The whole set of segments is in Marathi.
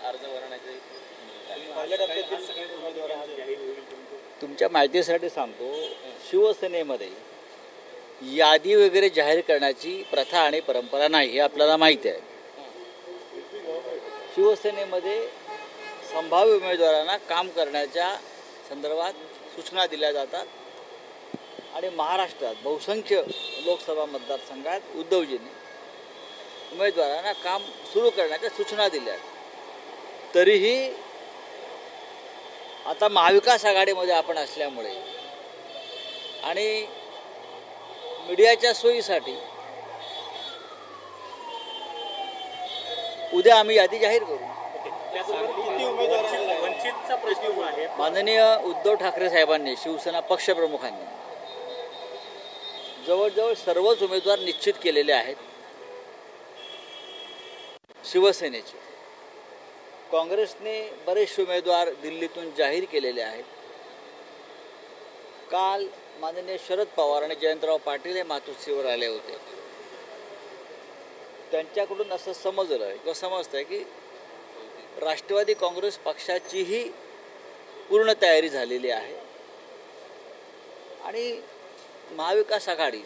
अर्ज भरण्याचे तुमच्या माहितीसाठी सांगतो, शिवसेनेमध्ये यादी वगैरे जाहीर करण्याची प्रथा आणि परंपरा नाही, हे आपल्याला माहीत आहे. शिवसेनेमध्ये संभाव्य उमेदवारांना काम करण्याच्या संदर्भात सूचना दिल्या जातात आणि महाराष्ट्रात बहुसंख्य लोकसभा मतदारसंघात उद्धवजींनी उमेदवारांना काम सुरू करण्याच्या सूचना दिल्या. तरीही आता महाविकास आघाडीमध्ये आपण असल्यामुळे आणि मीडियाच्या सोयीसाठी उद्या आम्ही यादी जाहीर करू. माननीय उद्धव ठाकरे साहेबांनी, शिवसेना पक्षप्रमुखांनी जवळजवळ सर्वच उमेदवार निश्चित केलेले आहेत. शिवसेनेचे, काँग्रेसने बरेचसे उमेदवार दिल्लीतून जाहीर केलेले आहेत. काल माननीय शरद पवार आणि जयंतराव पाटील हे मातोश्रीवर आले होते. त्यांच्याकडून असं समजलं किंवा समजतंय की राष्ट्रवादी काँग्रेस पक्षाचीही पूर्ण तयारी झालेली आहे आणि महाविकास आघाडी,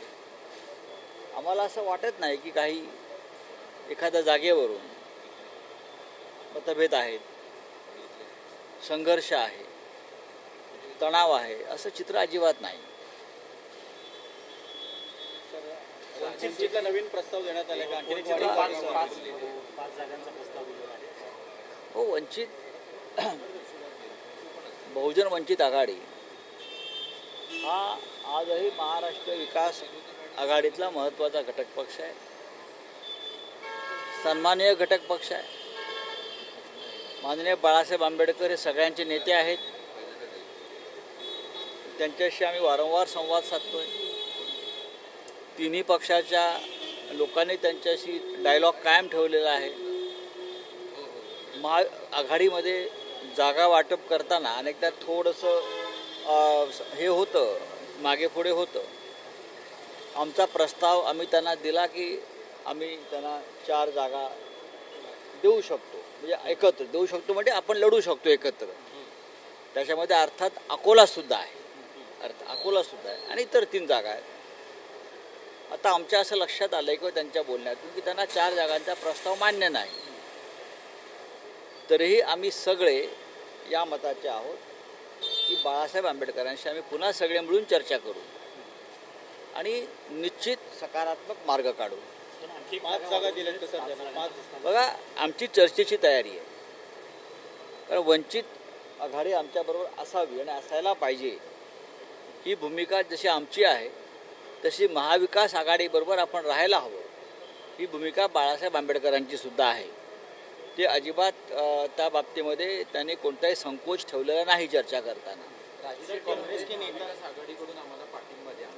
आम्हाला असं वाटत नाही की काही एखाद्या जागेवरून मतभेद आहेत, संघर्ष आहे, तणाव आहे, असं चित्र अजिबात नाही. वंचितला नवीन प्रस्ताव देण्यात आला का? पाच जागांचा प्रस्ताव दिलेला आहे. हो, वंचित, बहुजन वंचित आघाडी हा आजही महाराष्ट्र विकास आघाडीतला महत्त्वाचा घटक पक्ष आहे, सन्माननीय घटक पक्ष आहे. माननीय बाळासाहेब आंबेडकर हे सगळ्यांचे नेते आहेत. त्यांच्याशी आम्ही वारंवार संवाद साधतोय. तिन्ही पक्षाच्या लोकांनी त्यांच्याशी डायलॉग कायम ठेवलेला आहे. आघाडीमध्ये जागा वाटप करताना अनेकदा थोडंसं हे होतं, मागे पुढे होतं. आमचा प्रस्ताव आम्ही त्यांना दिला की आम्ही त्यांना 4 जागा देऊ शकतो, म्हणजे एकत्र देऊ शकतो, म्हणजे आपण लढू शकतो एकत्र. त्याच्यामध्ये अर्थात अकोलासुद्धा आहे, अकोलासुद्धा आहे आणि इतर 3 जागा आहेत. आता आमच्या असं लक्षात आलं आहे किंवा त्यांच्या बोलण्यातून की त्यांना 4 जागांचा प्रस्ताव मान्य नाही. तरीही आम्ही सगळे या मताचे आहोत की बाळासाहेब आंबेडकरांशी आम्ही पुन्हा सगळे मिळून चर्चा करू आणि निश्चित सकारात्मक मार्ग काढू. 5 जागा दिल्या तर सर बघा, आमची चर्चेची तयारी आहे. कारण वंचित आघाडी आमच्याबरोबर असावी आणि असायला पाहिजे, ही भूमिका जशी आमची आहे तशी महाविकास आघाडीबरोबर आपण राहायला हवं, ही भूमिका बाळासाहेब आंबेडकरांची सुद्धा आहे. ते अजिबात त्या बाबतीमध्ये त्यांनी कोणताही संकोच ठेवलेला नाही चर्चा करताना. काँग्रेस के नेता आघाडीकडून आम्हाला पाठिंबा द्या.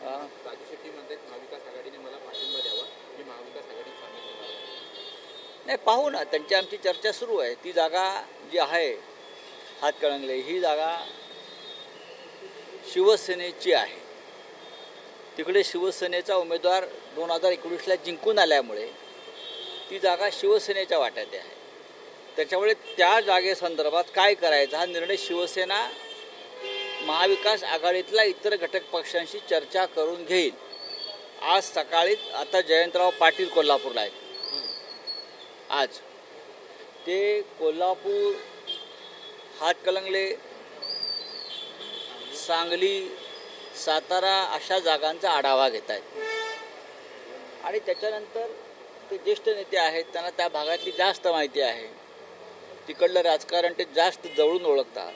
राजू शेट्टी म्हणतात महाविकास आघाडीने मला पाठिंबा द्यावा, मी महाविकास आघाडीत सामील होणार नाही. पाहू ना, त्यांची आमची चर्चा सुरू आहे. ती जागा जी आहे हातकणंगले, ही जागा शिवसेनेची आहे. तिकडे शिवसेनेचा उमेदवार 2019ला जिंकून आल्यामुळे ती जागा शिवसेनेच्या वाट्यात आहे. त्याच्यामुळे त्या जागेसंदर्भात काय करायचं हा निर्णय शिवसेना महाविकास आघाडीतल्या इतर घटक पक्षांशी चर्चा करून घेईल. आज सकाळी आता जयंतराव पाटील कोल्हापूरला आहेत. आज ते कोल्हापूर, हातकणंगले, सांगली, सातारा अशा जागांचा आढावा घेत आहेत आणि त्याच्यानंतर ते ज्येष्ठ नेते आहेत, त्यांना त्या भागातली जास्त माहिती आहे, तिकडलं राजकारण ते जास्त जवळून ओळखतात.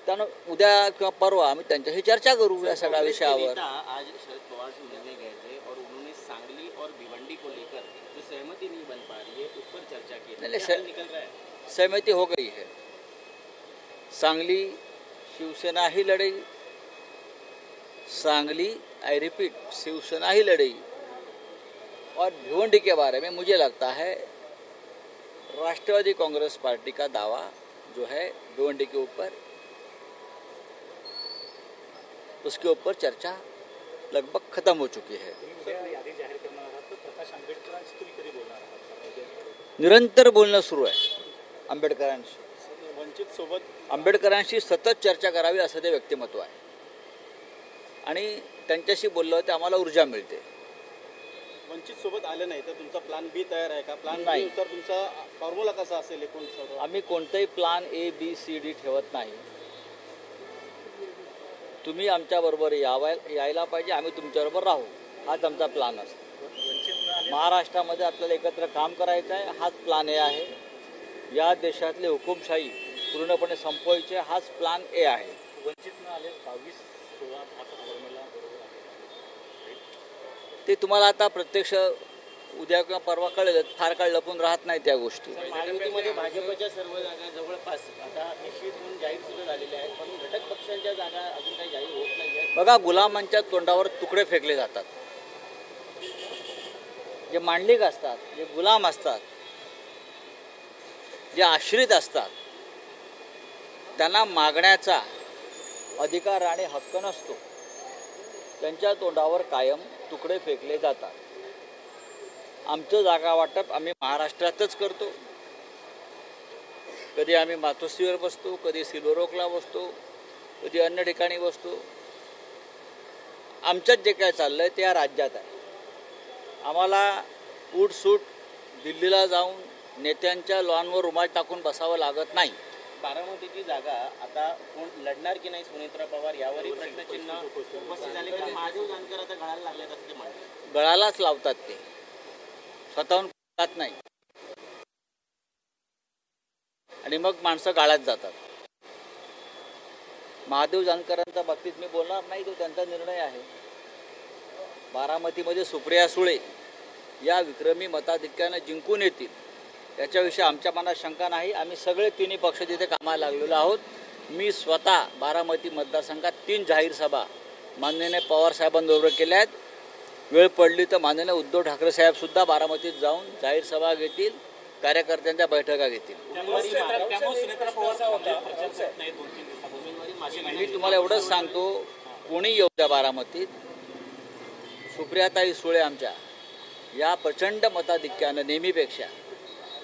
त्यानं उद्या किंवा परवा आम्ही त्यांच्याशी चर्चा करू या सगळ्या विषयावर. आज शरद पवार से निर्णय गए थे और उन्होंने सांगली और भिवंडी को लेकर जो सहमति नहीं बन पा रही है उस पर चर्चा की. निकल रहा है, सहमति हो गई है. सांगली शिवसेना ही लड़ेगी, सांगली, आई रिपीट, शिवसेना ही लड़ेगी. और भिवंडी के बारे में मुझे लगता है राष्ट्रवादी कांग्रेस पार्टी का दावा जो है भिवंडी के ऊपर, उसके ऊपर चर्चा लगभग खत्म हो चुकी है. निरंतर बोलणं सुरू आहे. आंबेडकरांशी. वंचित सोबत आंबेडकरांशी सतत चर्चा करावी असं ते व्यक्तिमत्व आहे आणि त्यांच्याशी बोललं तर आम्हाला ऊर्जा मिळते. वंचित सोबत आले नाही तर तुमचा प्लॅन बी तयार आहे का? प्लॅन नाही. बी नुसार तुमचा फॉर्म्युला कसा असेल एकूण सर्व? आम्ही कोणताही plan A, B, C, D ठेवत नाही. तुम्ही आमच्याबरोबर यायला पाहिजे, आम्ही तुमच्याबरोबर राहू, हाच आमचा प्लान असतो. महाराष्ट्रामध्ये आपल्याला एकत्र काम करायचं आहे, हाच प्लान A आहे. या देशातली हुकुमशाही पूर्णपणे संपवायची आहे, हाच प्लान A आहे. वंचित न आले 22-16 हाचा फॉर्म्युला बरोबर आहे. ते तुम्हाला आता प्रत्यक्ष उद्या किंवा परवा कळेल, फार काळ लपून राहत नाही त्या गोष्टी. महायुतीमध्ये भाजपच्या सर्व जागा जवळपास आता निश्चित म्हणून जाहीर सुद्धा झालेल्या आहेत, पण घटक पक्षांच्या जागा अजून काही जाहीर होत नाही आहेत. बघा, गुलामांच्या तोंडावर तुकडे फेकले जातात. जे मांडलिक असतात, जे गुलाम असतात, जे आश्रित असतात, त्यांना मागण्याचा अधिकार आणि हक्क नसतो. त्यांच्या तोंडावर कायम तुकडे फेकले जातात. आमचं जागा वाटप आम्ही महाराष्ट्रातच करतो. कधी आम्ही मातोश्रीवर बसतो, कधी सिल्वर ओकला बसतो, कधी अन्य ठिकाणी बसतो. आमच्यात जे काय चाललं आहे ते या राज्यात आहे. आम्हाला उठसूट दिल्लीला जाऊन नेत्यांच्या लॉनवर रुमाल टाकून बसावं लागत नाही. बारामतीची जागा आता कोण लढणार की नाही सुनेत्रा पवार यावरही प्रश्नचिन्ह उपस्थित झाले. कारण महादेव जानकर आता गळायला लागलेत असं ते म्हणतात. गळालाच लावतात, ते स्वतःहून जात नाही आणि मग माणसं गाळ्यात जातात. महादेव जानकरांच्या बाबतीत मी बोलणार नाही, तो त्यांचा निर्णय आहे. बारामतीमध्ये सुप्रिया सुळे या विक्रमी मताधिक्यानं जिंकून येतील याच्याविषयी आमच्या मनात शंका नाही. आम्ही सगळे तिन्ही पक्ष तिथे कामाला लागलेलो आहोत. मी स्वतः बारामती मतदारसंघात 3 जाहीर सभा माननीय पवार साहेबांबरोबर केल्या आहेत. वेळ पडली तर माननीय उद्धव ठाकरे साहेब सुद्धा बारामतीत जाऊन जाहीर सभा घेतील, कार्यकर्त्यांच्या बैठका घेतील. मी तुम्हाला एवढंच सांगतो, कोणी येऊ द्या बारामतीत, सुप्रियाताई सुळे आमच्या या प्रचंड मताधिक्यानं नेहमीपेक्षा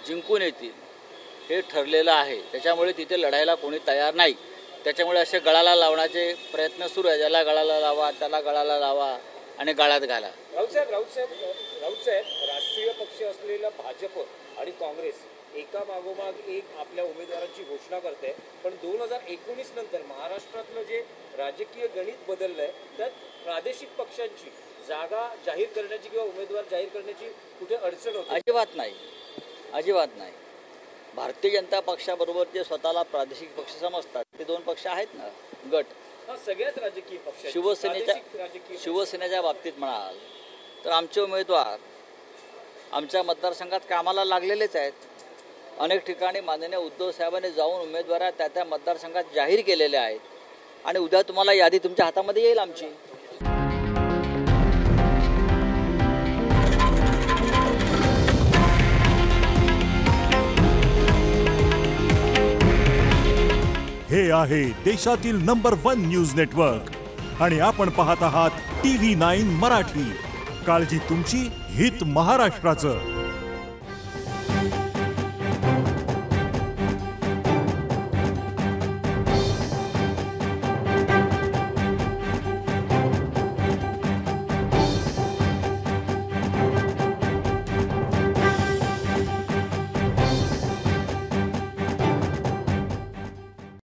जिंकून येतील हे ठरलेलं आहे. त्याच्यामुळे तिथे लढायला कोणी तयार नाही. त्याच्यामुळे असे गळाला लावण्याचे प्रयत्न सुरू आहे. ज्याला गळाला लावा, त्याला गळाला लावा आणि गाळात घाला. राऊत साहेब, राष्ट्रीय पक्ष असलेला भाजप आणि काँग्रेस एका मागोमाग एक आपल्या उमेदवारांची घोषणा करते, पण 2019 नंतर महाराष्ट्रातलं जे राजकीय गणित बदललंय त्यात प्रादेशिक पक्षांची जागा जाहीर करण्याची किंवा उमेदवार जाहीर करण्याची कुठे अडचण होते? अजिबात नाही, अजिबात नाही. भारतीय जनता पक्षाबरोबर जे स्वतःला प्रादेशिक पक्ष समजतात ते 2 पक्ष आहेत ना, गट. सगळ्याच राजकीय पक्ष शिवसेनेच्या बाबतीत म्हणाल तर आमचे उमेदवार आमच्या मतदारसंघात कामाला लागलेलेच आहेत. अनेक ठिकाणी माननीय उद्धव साहेबांनी जाऊन उमेदवार त्या मतदारसंघात जाहीर केलेले आहेत आणि उद्या तुम्हाला यादी तुमच्या हातामध्ये येईल आमची. हे आहे देशातील नंबर 1 न्यूज नेटवर्क आणि आपण पाहत आहात TV9 मराठी. काळजी तुमची, हित महाराष्ट्राचं.